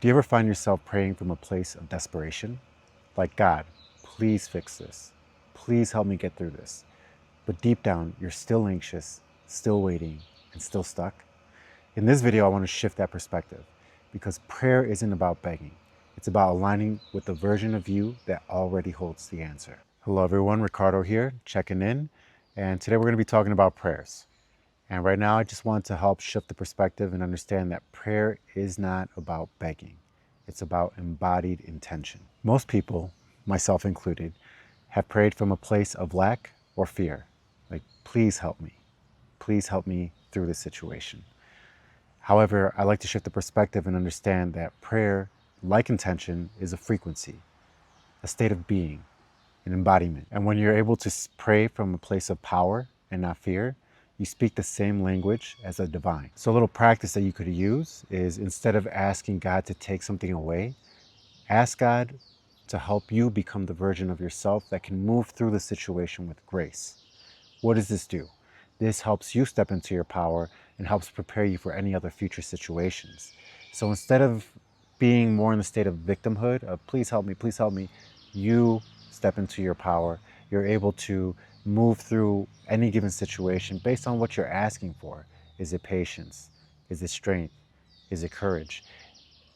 Do you ever find yourself praying from a place of desperation? Like, God, please fix this. Please help me get through this. But deep down, you're still anxious, still waiting, and still stuck. In this video, I want to shift that perspective because prayer isn't about begging. It's about aligning with the version of you that already holds the answer. Hello, everyone. Ricardo here, checking in. And today we're going to be talking about prayers. And right now, I just want to help shift the perspective and understand that prayer is not about begging. It's about embodied intention. Most people, myself included, have prayed from a place of lack or fear. Like, please help me. Please help me through this situation. However, I like to shift the perspective and understand that prayer, like intention, is a frequency, a state of being, an embodiment. And when you're able to pray from a place of power and not fear, you speak the same language as the divine. So a little practice that you could use is, instead of asking God to take something away, ask God to help you become the version of yourself that can move through the situation with grace. What does this do? This helps you step into your power and helps prepare you for any other future situations. So instead of being more in the state of victimhood, of please help me, you step into your power. You're able to move through any given situation based on what you're asking for. Is it patience? Is it strength? Is it courage?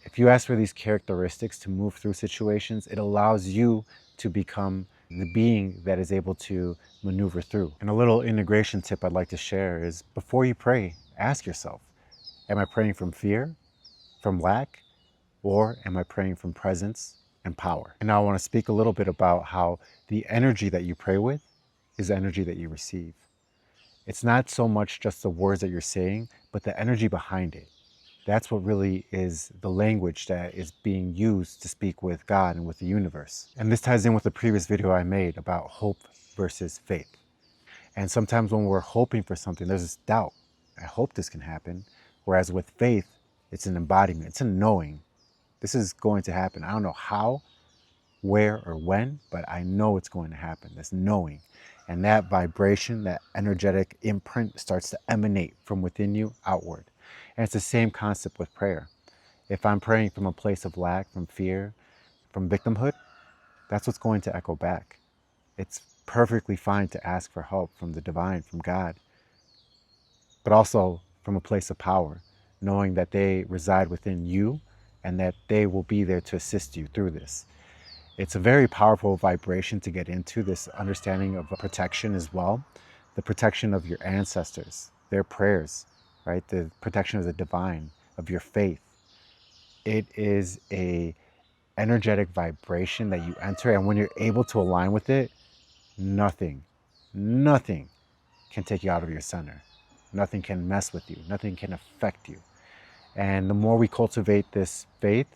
If you ask for these characteristics to move through situations, it allows you to become the being that is able to maneuver through. And a little integration tip I'd like to share is, before you pray, ask yourself, am I praying from fear, from lack, or am I praying from presence and power? And now I want to speak a little bit about how the energy that you pray with is the energy that you receive. It's not so much just the words that you're saying, but the energy behind it. That's what really is the language that is being used to speak with God and with the universe. And this ties in with the previous video I made about hope versus faith. And sometimes when we're hoping for something, there's this doubt. I hope this can happen. Whereas with faith, it's an embodiment. It's a knowing. This is going to happen. I don't know how, where, or when, but I know it's going to happen. That's knowing. And that vibration, that energetic imprint starts to emanate from within you outward. And it's the same concept with prayer. If I'm praying from a place of lack, from fear, from victimhood, that's what's going to echo back. It's perfectly fine to ask for help from the divine, from God, but also from a place of power, knowing that they reside within you and that they will be there to assist you through this. It's a very powerful vibration to get into, this understanding of protection as well, the protection of your ancestors, their prayers, right? The protection of the divine, of your faith. It is a energetic vibration that you enter, and when you're able to align with it, nothing can take you out of your center. Nothing can mess with you. Nothing can affect you. And the more we cultivate this faith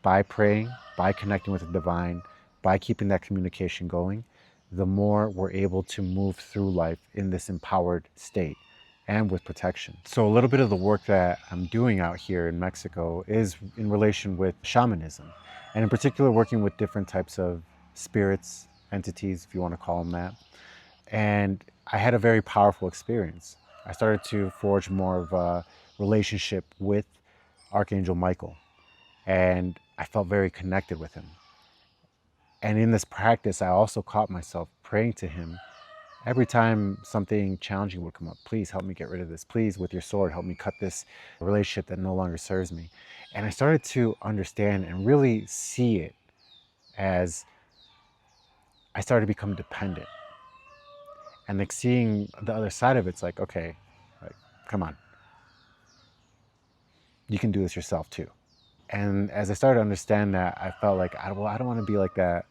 by praying, by connecting with the divine, by keeping that communication going, the more we're able to move through life in this empowered state and with protection. So a little bit of the work that I'm doing out here in Mexico is in relation with shamanism, and in particular working with different types of spirits, entities, if you want to call them that. And I had a very powerful experience. I started to forge more of a relationship with Archangel Michael, and I felt very connected with him. And in this practice, I also caught myself praying to him every time something challenging would come up. Please help me get rid of this. Please, with your sword, help me cut this relationship that no longer serves me. And I started to understand and really see it as I started to become dependent. And like seeing the other side of it's like, okay, like, come on. You can do this yourself too. And as I started to understand that, I felt like, I don't want to be like that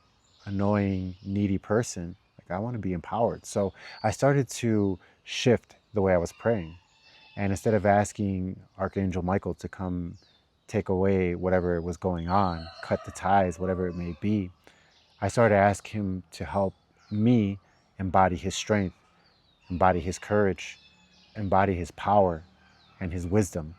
annoying, needy person. Like, I want to be empowered. So I started to shift the way I was praying. And instead of asking Archangel Michael to come take away whatever was going on, cut the ties, whatever it may be, I started to ask him to help me embody his strength, embody his courage, embody his power and his wisdom.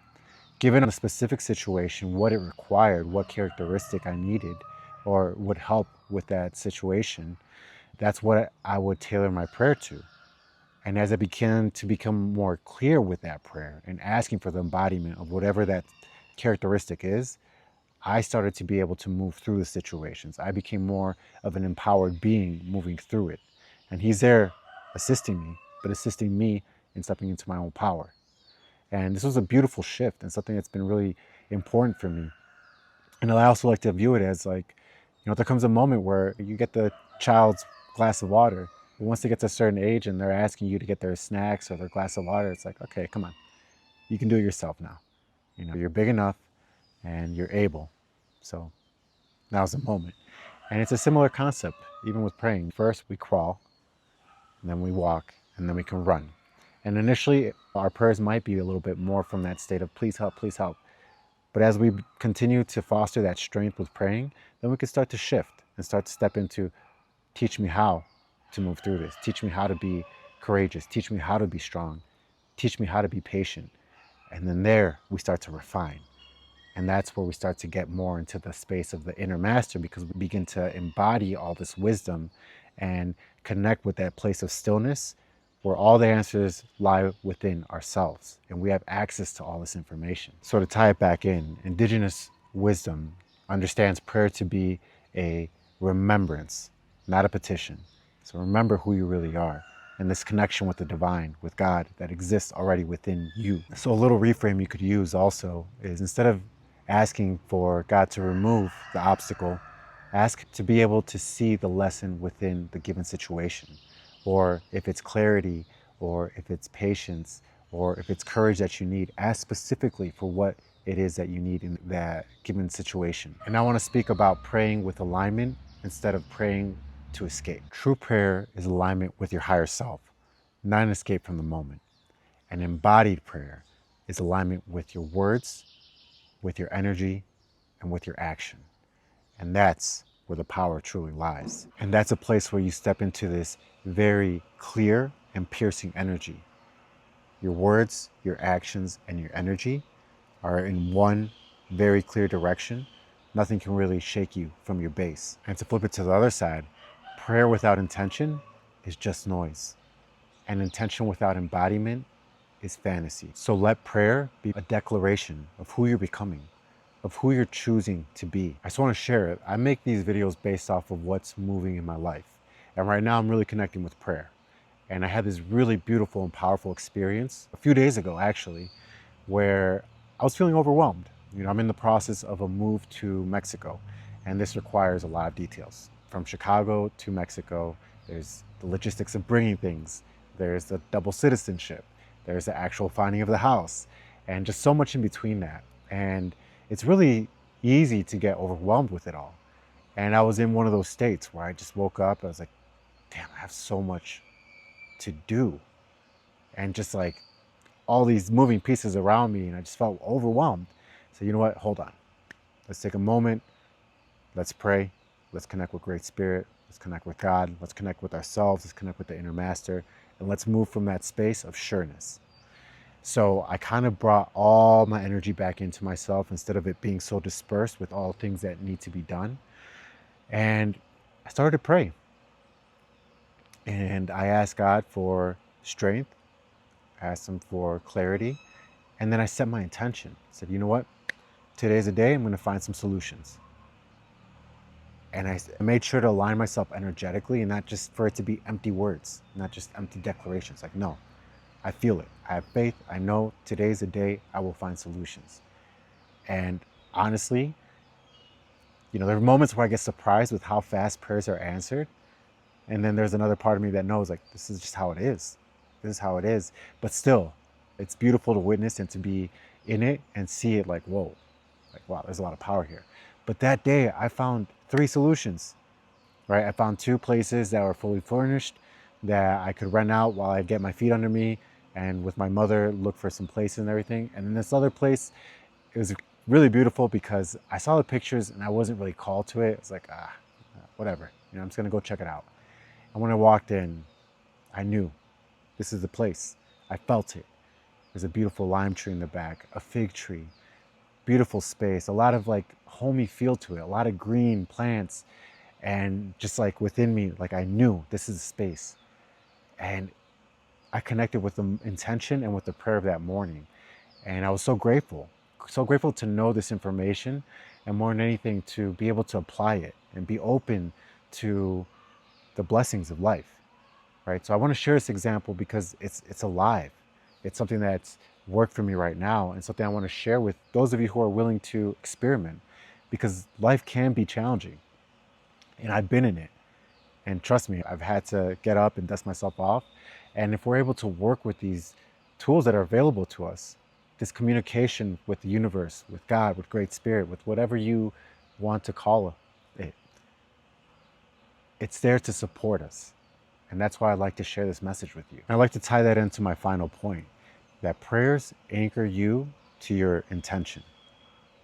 Given a specific situation, what it required, what characteristic I needed or would help with that situation, that's what I would tailor my prayer to. And as I began to become more clear with that prayer and asking for the embodiment of whatever that characteristic is, I started to be able to move through the situations. I became more of an empowered being moving through it. And he's there assisting me, but assisting me in stepping into my own power. And this was a beautiful shift and something that's been really important for me. And I also like to view it as like, there comes a moment where you get the child's glass of water. But once they get to a certain age and they're asking you to get their snacks or their glass of water, it's like, okay, come on, you can do it yourself now. You're big enough and you're able. So now's the moment. And it's a similar concept, even with praying. First, we crawl, and then we walk, and then we can run. And initially, our prayers might be a little bit more from that state of please help, please help. But as we continue to foster that strength with praying, then we can start to shift and start to step into teach me how to move through this. Teach me how to be courageous. Teach me how to be strong. Teach me how to be patient. And then there we start to refine. And that's where we start to get more into the space of the inner master, because we begin to embody all this wisdom and connect with that place of stillness where all the answers lie within ourselves and we have access to all this information. So to tie it back in, indigenous wisdom understands prayer to be a remembrance, not a petition. So remember who you really are and this connection with the divine, with God that exists already within you. So a little reframe you could use also is, instead of asking for God to remove the obstacle, ask to be able to see the lesson within the given situation. Or if it's clarity, or if it's patience, or if it's courage that you need, ask specifically for what it is that you need in that given situation. And I want to speak about praying with alignment instead of praying to escape. True prayer is alignment with your higher self, not an escape from the moment. And embodied prayer is alignment with your words, with your energy, and with your action. And that's where the power truly lies. And that's a place where you step into this very clear and piercing energy. Your words, your actions, and your energy are in one very clear direction. Nothing can really shake you from your base. And to flip it to the other side, prayer without intention is just noise. And intention without embodiment is fantasy. So let prayer be a declaration of who you're becoming, of who you're choosing to be. I just want to share it. I make these videos based off of what's moving in my life. And right now I'm really connecting with prayer. And I had this really beautiful and powerful experience a few days ago, actually, where I was feeling overwhelmed. I'm in the process of a move to Mexico, and this requires a lot of details. From Chicago to Mexico, there's the logistics of bringing things. There's the double citizenship. There's the actual finding of the house, and just so much in between that. And it's really easy to get overwhelmed with it all. And I was in one of those states where I just woke up, I was like, damn, I have so much to do. And just like all these moving pieces around me, and I just felt overwhelmed. So you know what, hold on. Let's take a moment, let's pray, let's connect with Great Spirit, let's connect with God, let's connect with ourselves, let's connect with the inner master, and let's move from that space of sureness. So I kind of brought all my energy back into myself instead of it being so dispersed with all things that need to be done. And I started to pray. And I asked God for strength, I asked him for clarity, and then I set my intention. I said, you know what? Today's a day I'm going to find some solutions. And I made sure to align myself energetically, and not just for it to be empty words, not just empty declarations. Like, no, I feel it. I have faith. I know today's a day I will find solutions. And honestly, there are moments where I get surprised with how fast prayers are answered. And then there's another part of me that knows, like, this is just how it is. This is how it is. But still, it's beautiful to witness and to be in it and see it like, whoa, like, wow, there's a lot of power here. But that day I found 3 solutions, right? I found 2 places that were fully furnished that I could rent out while I get my feet under me, and with my mother look for some places and everything. And then this other place, it was really beautiful because I saw the pictures and I wasn't really called to it. It's like, whatever, I'm just gonna go check it out. And when I walked in, I knew this is the place. I felt it. There's a beautiful lime tree in the back, a fig tree, beautiful space, a lot of like homey feel to it, a lot of green plants, and just like within me, like I knew this is the space. And I connected with the intention and with the prayer of that morning. And I was so grateful to know this information and more than anything, to be able to apply it and be open to the blessings of life, right? So I want to share this example because it's alive. It's something that's worked for me right now, and something I want to share with those of you who are willing to experiment, because life can be challenging, and I've been in it. And trust me, I've had to get up and dust myself off. And if we're able to work with these tools that are available to us, this communication with the universe, with God, with Great Spirit, with whatever you want to call it, it's there to support us. And that's why I'd like to share this message with you. And I'd like to tie that into my final point, that prayers anchor you to your intention.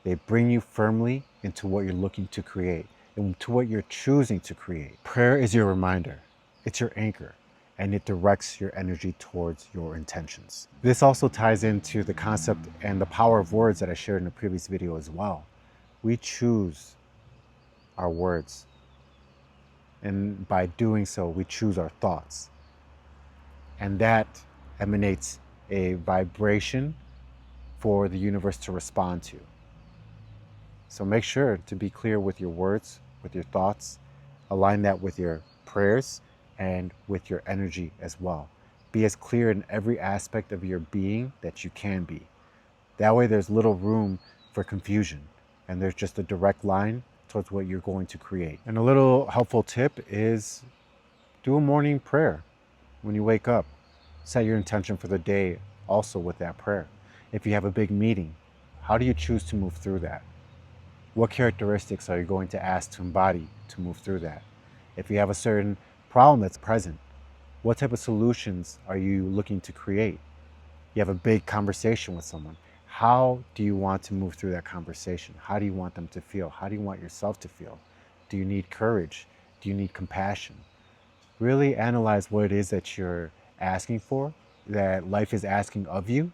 They bring you firmly into what you're looking to create and to what you're choosing to create. Prayer is your reminder. It's your anchor, and it directs your energy towards your intentions. This also ties into the concept and the power of words that I shared in the previous video as well. We choose our words, and by doing so, we choose our thoughts. And that emanates a vibration for the universe to respond to. So make sure to be clear with your words, with your thoughts, align that with your prayers and with your energy as well. Be as clear in every aspect of your being that you can be. That way there's little room for confusion, and there's just a direct line towards what you're going to create. And a little helpful tip is do a morning prayer when you wake up. Set your intention for the day also with that prayer. If you have a big meeting, how do you choose to move through that? What characteristics are you going to ask to embody to move through that? If you have a certain problem that's present, what type of solutions are you looking to create? You have a big conversation with someone. How do you want to move through that conversation? How do you want them to feel? How do you want yourself to feel? Do you need courage? Do you need compassion? Really analyze what it is that you're asking for, that life is asking of you,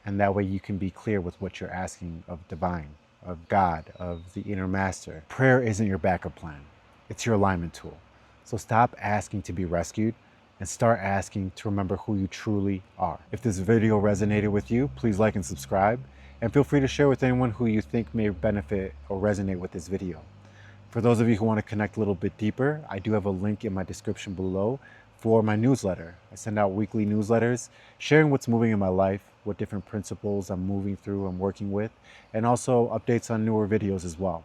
and that way you can be clear with what you're asking of divine, of God, of the inner master. Prayer isn't your backup plan. It's your alignment tool. So stop asking to be rescued and start asking to remember who you truly are. If this video resonated with you, please like and subscribe, and feel free to share with anyone who you think may benefit or resonate with this video. For those of you who want to connect a little bit deeper, I do have a link in my description below for my newsletter. I send out weekly newsletters sharing what's moving in my life, what different principles I'm moving through and working with, and also updates on newer videos as well.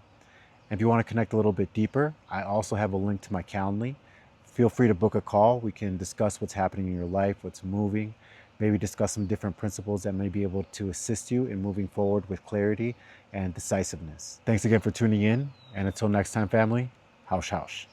And if you want to connect a little bit deeper, I also have a link to my Calendly. Feel free to book a call. We can discuss what's happening in your life, what's moving, maybe discuss some different principles that may be able to assist you in moving forward with clarity and decisiveness. Thanks again for tuning in, and until next time, family, hausch hausch.